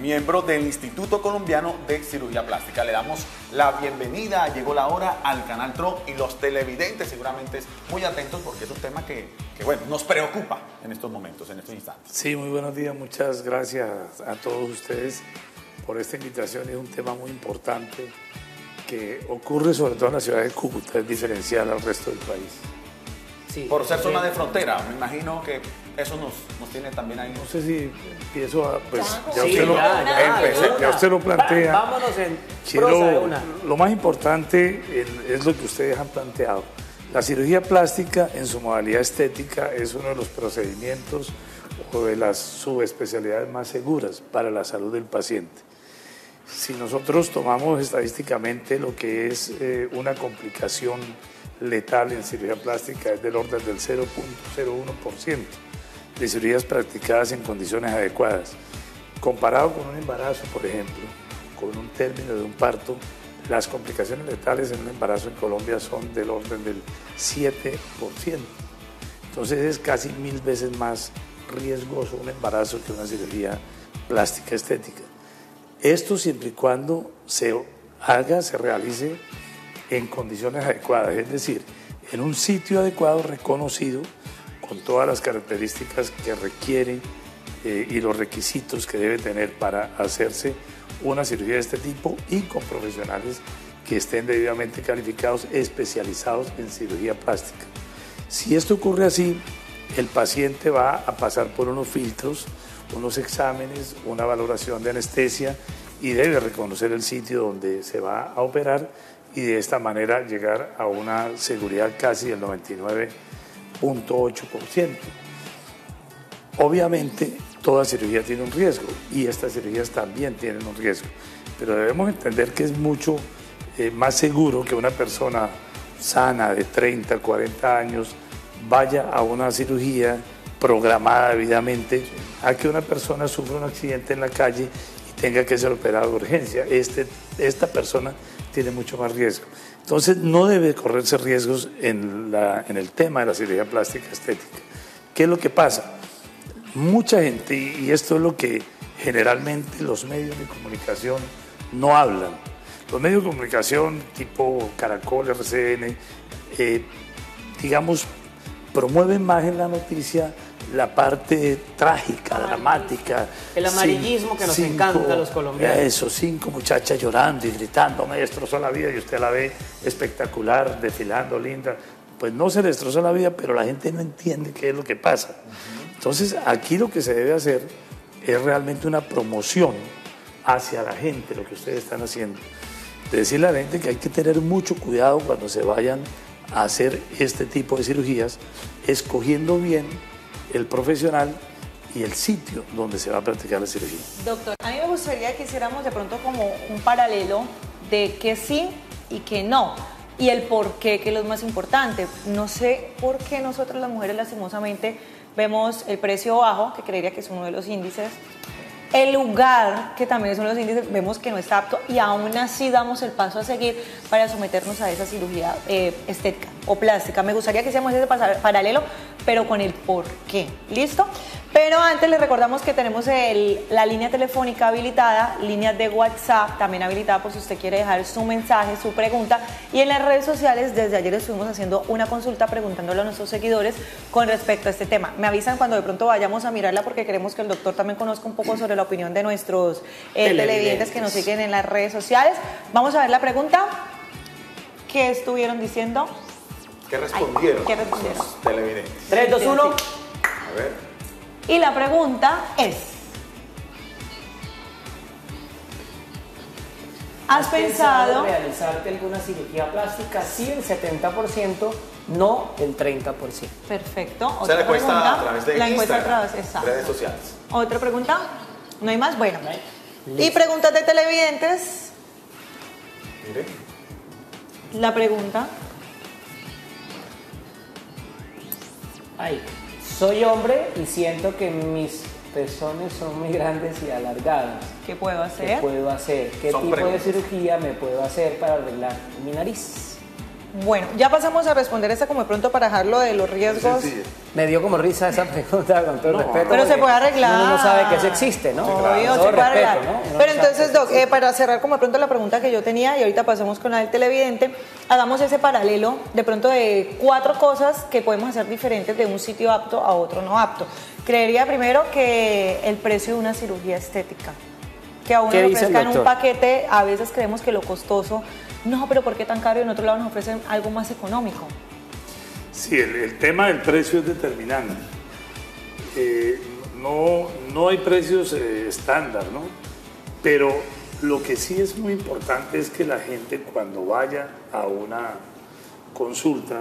Miembro del Instituto Colombiano de Cirugía Plástica. Le damos la bienvenida, llegó la hora, al canal TRO, y los televidentes seguramente muy atentos porque es un tema que bueno, nos preocupa en estos momentos, en estos instantes. Sí, muy buenos días, muchas gracias a todos ustedes por esta invitación. Es un tema muy importante que ocurre sobre todo en la ciudad de Cúcuta, es diferencial al resto del país. Sí, por ser zona de frontera, me imagino que eso nos tiene también ahí. No sé si empiezo a... Pues ya usted lo plantea. Vámonos en prosa de una. Lo más importante es lo que ustedes han planteado. La cirugía plástica en su modalidad estética es uno de los procedimientos o de las subespecialidades más seguras para la salud del paciente. Si nosotros tomamos estadísticamente lo que es una complicación letal en cirugía plástica es del orden del 0.01% de cirugías practicadas en condiciones adecuadas. Comparado con un embarazo, por ejemplo, con un término de un parto, las complicaciones letales en un embarazo en Colombia son del orden del 7%. Entonces es casi 1000 veces más riesgoso un embarazo que una cirugía plástica estética. Esto siempre y cuando se realice en condiciones adecuadas, es decir, en un sitio adecuado, reconocido, con todas las características que requiere y los requisitos que debe tener para hacerse una cirugía de este tipo y con profesionales que estén debidamente calificados, especializados en cirugía plástica. Si esto ocurre así, el paciente va a pasar por unos filtros, unos exámenes, una valoración de anestesia y debe reconocer el sitio donde se va a operar y de esta manera llegar a una seguridad casi del 99.8%. Obviamente, toda cirugía tiene un riesgo y estas cirugías también tienen un riesgo, pero debemos entender que es mucho más seguro que una persona sana de 30, 40 años vaya a una cirugía programada debidamente a que una persona sufra un accidente en la calle y tenga que ser operada de urgencia. Esta persona tiene mucho más riesgo. Entonces no debe correrse riesgos en el tema de la cirugía plástica estética. ¿Qué es lo que pasa? Mucha gente, y esto es lo que generalmente los medios de comunicación no hablan. Los medios de comunicación tipo Caracol, RCN, digamos, promueven más en la noticia la parte trágica, dramática. El amarillismo que nos encanta a los colombianos. Eso, 5 muchachas llorando y gritando, me destrozó la vida, y usted la ve espectacular, desfilando, linda. Pues no se le destrozó la vida, pero la gente no entiende qué es lo que pasa. Entonces, aquí lo que se debe hacer es realmente una promoción hacia la gente, lo que ustedes están haciendo. De decirle a la gente que hay que tener mucho cuidado cuando se vayan a hacer este tipo de cirugías, escogiendo bien el profesional y el sitio donde se va a practicar la cirugía. Doctor, a mí me gustaría que hiciéramos de pronto como un paralelo de que sí y que no, y el por qué, que es lo más importante. No sé por qué nosotros las mujeres lastimosamente vemos el precio bajo, que creería que es uno de los índices, el lugar, que también es uno de los índices, vemos que no está apto y aún así damos el paso a seguir para someternos a esa cirugía estética o plástica. Me gustaría que hiciéramos ese paralelo, pero con el por qué. ¿Listo? Pero antes les recordamos que tenemos la línea telefónica habilitada, línea de WhatsApp también habilitada por si usted quiere dejar su mensaje, su pregunta. Y en las redes sociales desde ayer estuvimos haciendo una consulta preguntándole a nuestros seguidores con respecto a este tema. Me avisan cuando de pronto vayamos a mirarla porque queremos que el doctor también conozca un poco sobre la opinión de nuestros televidentes que nos siguen en las redes sociales. Vamos a ver la pregunta. ¿Qué estuvieron diciendo? ¿Qué respondieron? ¿Qué respondieron? Los televidentes. 3, 2, 1. A ver. Y la pregunta es: ¿has pensado en realizarte alguna cirugía plástica? Sí, el 70%, no el 30%. Perfecto. O sea, la encuesta pregunta. a través de la encuesta Instagram, a través, exacto. redes sociales. ¿Otra pregunta? ¿No hay más? Bueno. Listo. Y preguntas de televidentes. Mire. La pregunta. Ay, soy hombre y siento que mis pezones son muy grandes y alargadas. ¿Qué puedo hacer? ¿Qué puedo hacer? ¿Qué Son tipo preguntas. de cirugía me puedo hacer para arreglar mi nariz? Bueno, ya pasamos a responder esta como de pronto para dejarlo de los riesgos. Sí. Me dio como risa esa pregunta, con todo el respeto. Pero se porque puede arreglar. Uno no sabe que eso existe, ¿no? Obvio, Todo se puede arreglar. respeto, ¿no? Uno Pero no sabe entonces, que Doc, existe. para cerrar como de pronto la pregunta que yo tenía, y ahorita pasamos con la del televidente, hagamos ese paralelo de pronto de 4 cosas que podemos hacer diferentes de un sitio apto a otro no apto. Creería primero que el precio de una cirugía estética. Que a uno ¿Qué le dice el ofrezcan un doctor? paquete, a veces creemos que lo costoso, no, pero ¿por qué tan caro? Y en otro lado nos ofrecen algo más económico. Sí, el tema del precio es determinante. No hay precios estándar, ¿no? Pero lo que sí es muy importante es que la gente cuando vaya a una consulta,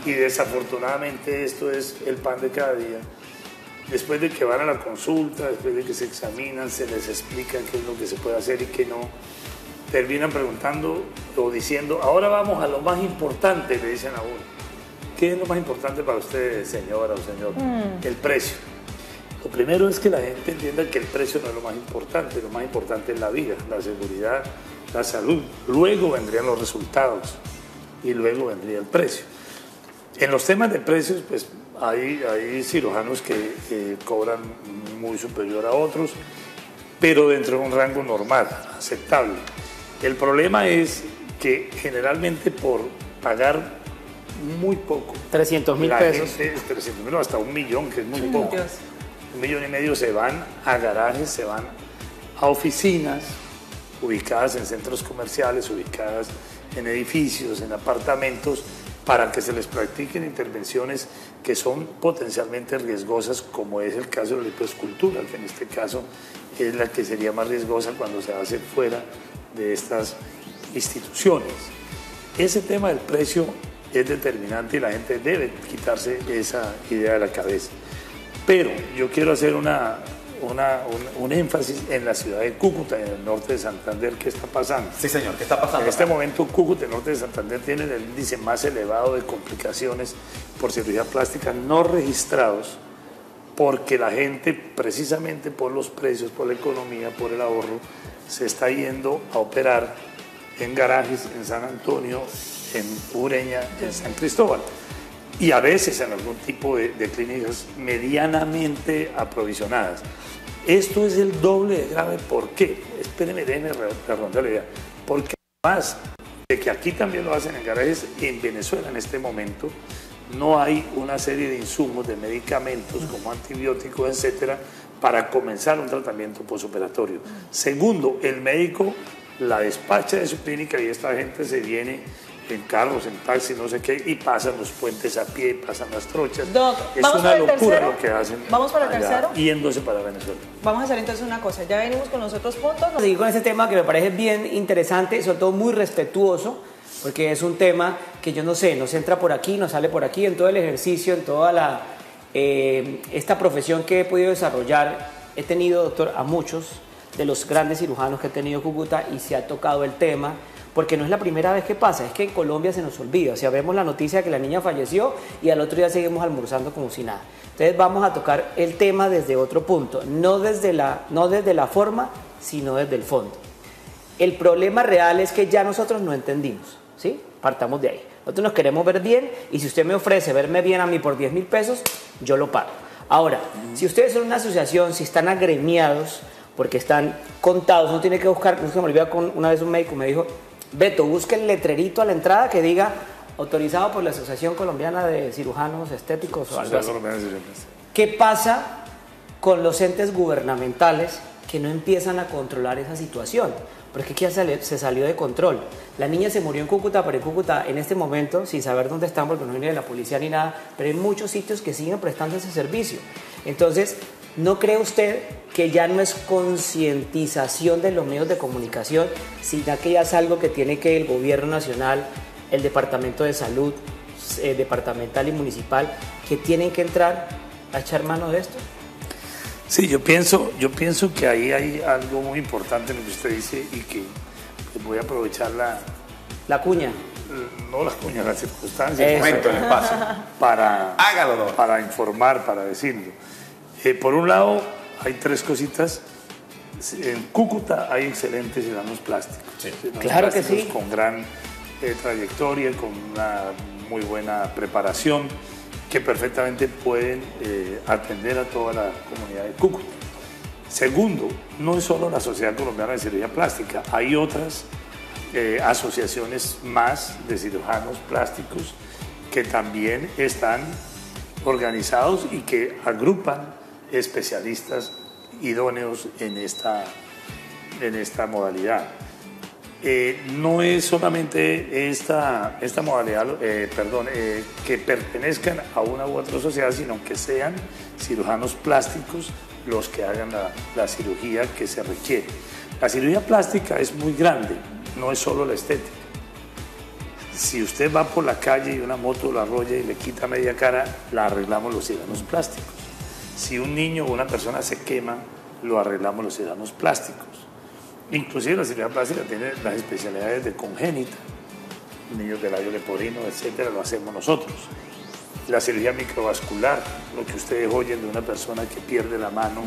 y desafortunadamente esto es el pan de cada día, después de que van a la consulta, después de que se examinan, se les explica qué es lo que se puede hacer y qué no, terminan preguntando o diciendo, ahora vamos a lo más importante, le dicen a uno. ¿Qué es lo más importante para usted, señora o señor? El precio. Lo primero es que la gente entienda que el precio no es lo más importante es la vida, la seguridad, la salud. Luego vendrían los resultados y luego vendría el precio. En los temas de precios, pues hay cirujanos que cobran muy superior a otros, pero dentro de un rango normal, aceptable. El problema es que generalmente por pagar muy poco, 300.000 la pesos. gente, 300.000 hasta 1 millón, que es muy poco. Dios. 1,5 millones se van a garajes, se van a oficinas ubicadas en centros comerciales, ubicadas en edificios, en apartamentos, para que se les practiquen intervenciones que son potencialmente riesgosas, como es el caso de la lipoescultura, que en este caso es la que sería más riesgosa cuando se hace fuera de estas instituciones. Ese tema del precio es determinante y la gente debe quitarse esa idea de la cabeza. Pero yo quiero hacer un énfasis en la ciudad de Cúcuta, en el norte de Santander. ¿Qué está pasando? Sí, señor, ¿qué está pasando? En este momento Cúcuta, el norte de Santander, tiene el índice más elevado de complicaciones por cirugía plástica no registrados, porque la gente, precisamente por los precios, por la economía, por el ahorro, se está yendo a operar en garajes, en San Antonio, en Ureña, en San Cristóbal. Y a veces en algún tipo de clínicas medianamente aprovisionadas. Esto es el doble de grave. ¿Por qué? Espérenme, déjenme redondear la idea. Porque además de que aquí también lo hacen en garajes, en Venezuela en este momento no hay una serie de insumos, de medicamentos como antibióticos, etcétera, para comenzar un tratamiento posoperatorio. Segundo, el médico la despacha de su clínica y esta gente se viene en carros, en taxis, no sé qué, y pasan los puentes a pie, pasan las trochas. Doc, es ¿vamos una para el locura tercero? lo que hacen. ¿Vamos para el allá, tercero? yéndose para Venezuela. Vamos a hacer entonces una cosa, ya venimos con los otros puntos. Seguir con ese tema que me parece bien interesante, sobre todo muy respetuoso, porque es un tema que yo no sé, nos entra por aquí, nos sale por aquí, en todo el ejercicio, en toda esta profesión que he podido desarrollar. He tenido, doctor, a muchos de los grandes cirujanos que he tenido en Cúcuta y se ha tocado el tema, porque no es la primera vez que pasa, es que en Colombia se nos olvida. O sea, vemos la noticia de que la niña falleció y al otro día seguimos almorzando como si nada. Entonces vamos a tocar el tema desde otro punto, no desde la forma, sino desde el fondo. El problema real es que ya nosotros no entendimos, ¿sí? Partamos de ahí. Nosotros nos queremos ver bien y si usted me ofrece verme bien a mí por 10.000 pesos, yo lo pago. Ahora, si ustedes son una asociación, si están agremiados, porque están contados, no tiene que buscar, no se me olvida, una vez un médico me dijo, Beto, busque el letrerito a la entrada que diga autorizado por la Asociación Colombiana de Cirujanos Estéticos o algo así. ¿Qué pasa con los entes gubernamentales que no empiezan a controlar esa situación? Porque aquí se salió de control. La niña se murió en Cúcuta, pero en Cúcuta en este momento, sin saber dónde están, porque no viene de la policía ni nada, pero hay muchos sitios que siguen prestando ese servicio. Entonces, ¿no cree usted que ya no es concientización de los medios de comunicación, sino que ya es algo que tiene que el gobierno nacional, el departamento de salud, departamental y municipal, que tienen que entrar a echar mano de esto? Sí, yo pienso que ahí hay algo muy importante en lo que usted dice y que voy a aprovechar La cuña. No las cuñas, las circunstancias. Eso. Momento, el espacio. Hágalo, doctor. Para informar, para decirlo. Por un lado, hay 3 cositas. En Cúcuta hay excelentes cirujanos plásticos. Sí. Cirujanos Claro que plásticos sí. Con gran trayectoria, con una muy buena preparación, que perfectamente pueden atender a toda la comunidad de Cúcuta. Segundo, no es solo la Sociedad Colombiana de Cirugía Plástica, hay otras asociaciones más de cirujanos plásticos que también están organizados y que agrupan especialistas idóneos en esta modalidad. No es solamente esta modalidad, que pertenezcan a una u otra sociedad, sino que sean cirujanos plásticos los que hagan la cirugía que se requiere. La cirugía plástica es muy grande, no es solo la estética. Si usted va por la calle y una moto lo arrolla y le quita media cara, la arreglamos los cirujanos plásticos. Si un niño o una persona se quema, lo arreglamos los cirujanos plásticos. Inclusive la cirugía plástica tiene las especialidades de congénita, niños de labio leporino, etcétera, lo hacemos nosotros. La cirugía microvascular, lo que ustedes oyen de una persona que pierde la mano,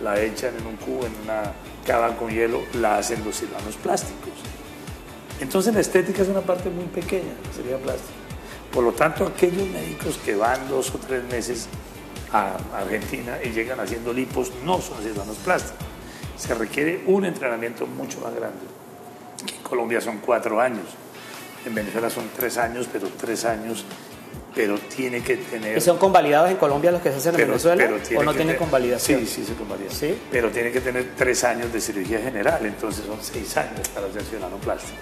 la echan en un cubo, en una cava con hielo, la hacen los cirujanos plásticos. Entonces la estética es una parte muy pequeña de la cirugía plástica. Por lo tanto, aquellos médicos que van 2 o 3 meses a Argentina y llegan haciendo lipos no son cirujanos plásticos. Se requiere un entrenamiento mucho más grande. En Colombia son 4 años, en Venezuela son 3 años, pero tiene que tener... ¿Y son convalidados en Colombia los que se hacen en Venezuela o no tienen convalidación? Sí, se convalidan. ¿Sí? Pero tiene que tener 3 años de cirugía general, entonces son 6 años para ser cirujano plástico.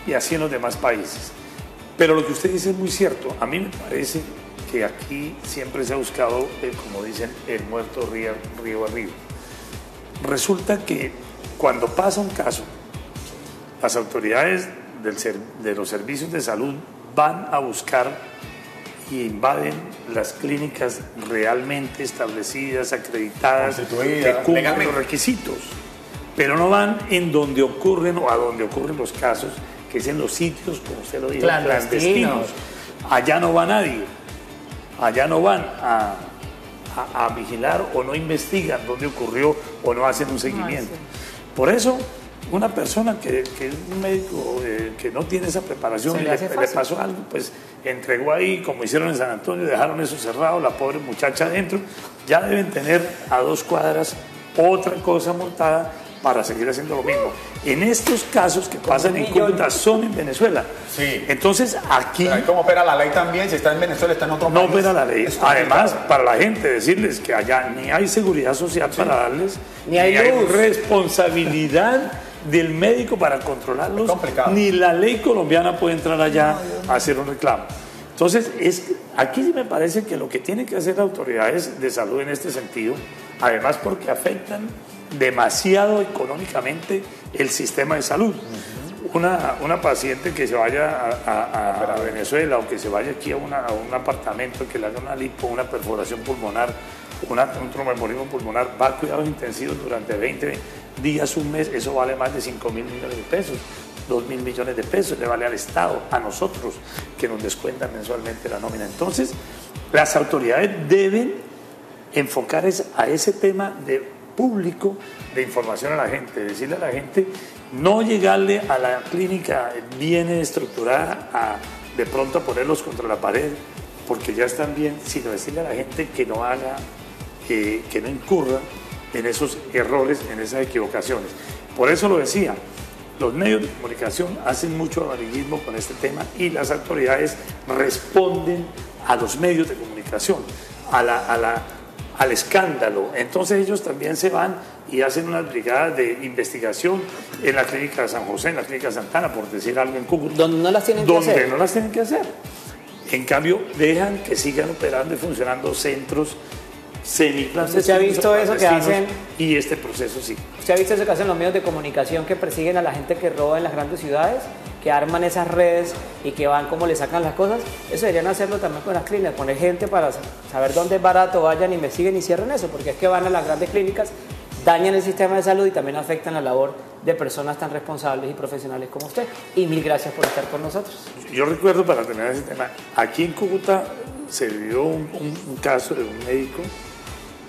Y así en los demás países. Pero lo que usted dice es muy cierto. A mí me parece que aquí siempre se ha buscado, como dicen, el muerto río arriba. Resulta que cuando pasa un caso, las autoridades de los servicios de salud van a buscar y invaden las clínicas realmente establecidas, acreditadas, que cumplen los requisitos, pero no van en donde ocurren o a donde ocurren los casos, que es en los sitios, como usted lo dijo, clandestinos. Allá no va nadie, allá no van a vigilar o no investigan dónde ocurrió o no hacen un seguimiento. Por eso, una persona que es un médico que no tiene esa preparación y le pasó algo, pues entregó ahí, como hicieron en San Antonio, dejaron eso cerrado, la pobre muchacha adentro, ya deben tener a 2 cuadras otra cosa montada para seguir haciendo lo mismo. En estos casos que pasan en Cúcuta son en Venezuela. Sí. Entonces aquí... Pero ¿cómo opera la ley también? Si está en Venezuela, está en otro país. No opera la ley. Además, para la gente, decirles que allá ni hay seguridad social para darles, ni hay responsabilidad del médico para controlarlos, ni la ley colombiana puede entrar allá a hacer un reclamo. Entonces, aquí sí me parece que lo que tienen que hacer las autoridades de salud en este sentido, además porque afectan demasiado económicamente el sistema de salud. Una paciente que se vaya a Venezuela o que se vaya aquí a un apartamento, que le haga una lipo, una perforación pulmonar, un tromboembolismo pulmonar, va a cuidados intensivos durante 20 días, un mes, eso vale más de 5.000 millones de pesos, 2.000 millones de pesos, le vale al Estado, a nosotros, que nos descuentan mensualmente la nómina. Entonces, las autoridades deben enfocar a ese tema de público, de información a la gente, decirle a la gente, no llegarle a la clínica bien estructurada de pronto a ponerlos contra la pared porque ya están bien, sino decirle a la gente que no haga, que no incurra en esos errores, en esas equivocaciones. Por eso lo decía, los medios de comunicación hacen mucho amarillismo con este tema y las autoridades responden a los medios de comunicación, al escándalo. Entonces ellos también se van y hacen unas brigadas de investigación en la clínica de San José, en la clínica de Santana, por decir algo, en Cúcuta. Donde no las tienen que hacer. Donde no las tienen que hacer. En cambio, dejan que sigan operando y funcionando centros semiclandestinos. ¿Usted ha visto eso que hacen? Y este proceso sí. ¿Usted ha visto eso que hacen los medios de comunicación que persiguen a la gente que roba en las grandes ciudades? Que arman esas redes y que van como le sacan las cosas. Eso deberían hacerlo también con las clínicas, poner gente para saber dónde es barato, vayan, investiguen y cierren eso, porque es que van a las grandes clínicas, dañan el sistema de salud y también afectan la labor de personas tan responsables y profesionales como usted. Y mil gracias por estar con nosotros. Yo recuerdo, para terminar ese tema, aquí en Cúcuta se vivió un caso de un médico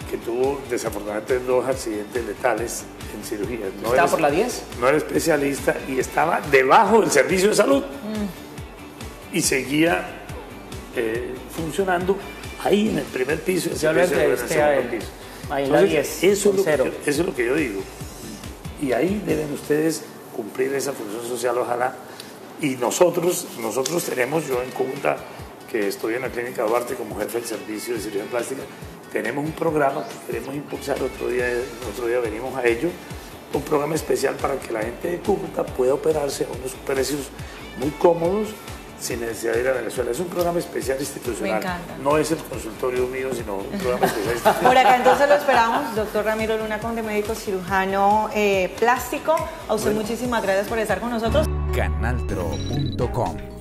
que tuvo desafortunadamente 2 accidentes letales en cirugía. ¿Estaba por la 10? No era especialista y estaba debajo del servicio de salud. y seguía funcionando ahí en el primer piso. Yo lo entrevisté a él. Ahí en la 10, eso es lo que yo digo. Y ahí deben ustedes cumplir esa función social, ojalá. Y nosotros tenemos, yo en Cúcuta, que estoy en la Clínica Duarte como jefe del servicio de cirugía plástica, tenemos un programa que queremos impulsar, otro día venimos a ello, un programa especial para que la gente de Cúcuta pueda operarse a unos precios muy cómodos sin necesidad de ir a Venezuela. Es un programa especial institucional. Me encanta. No es el consultorio mío, sino un programa especial institucional. Por acá entonces lo esperamos, doctor Ramiro Luna Conde, médico cirujano plástico. A usted muchísimas gracias por estar con nosotros. Canaltro.com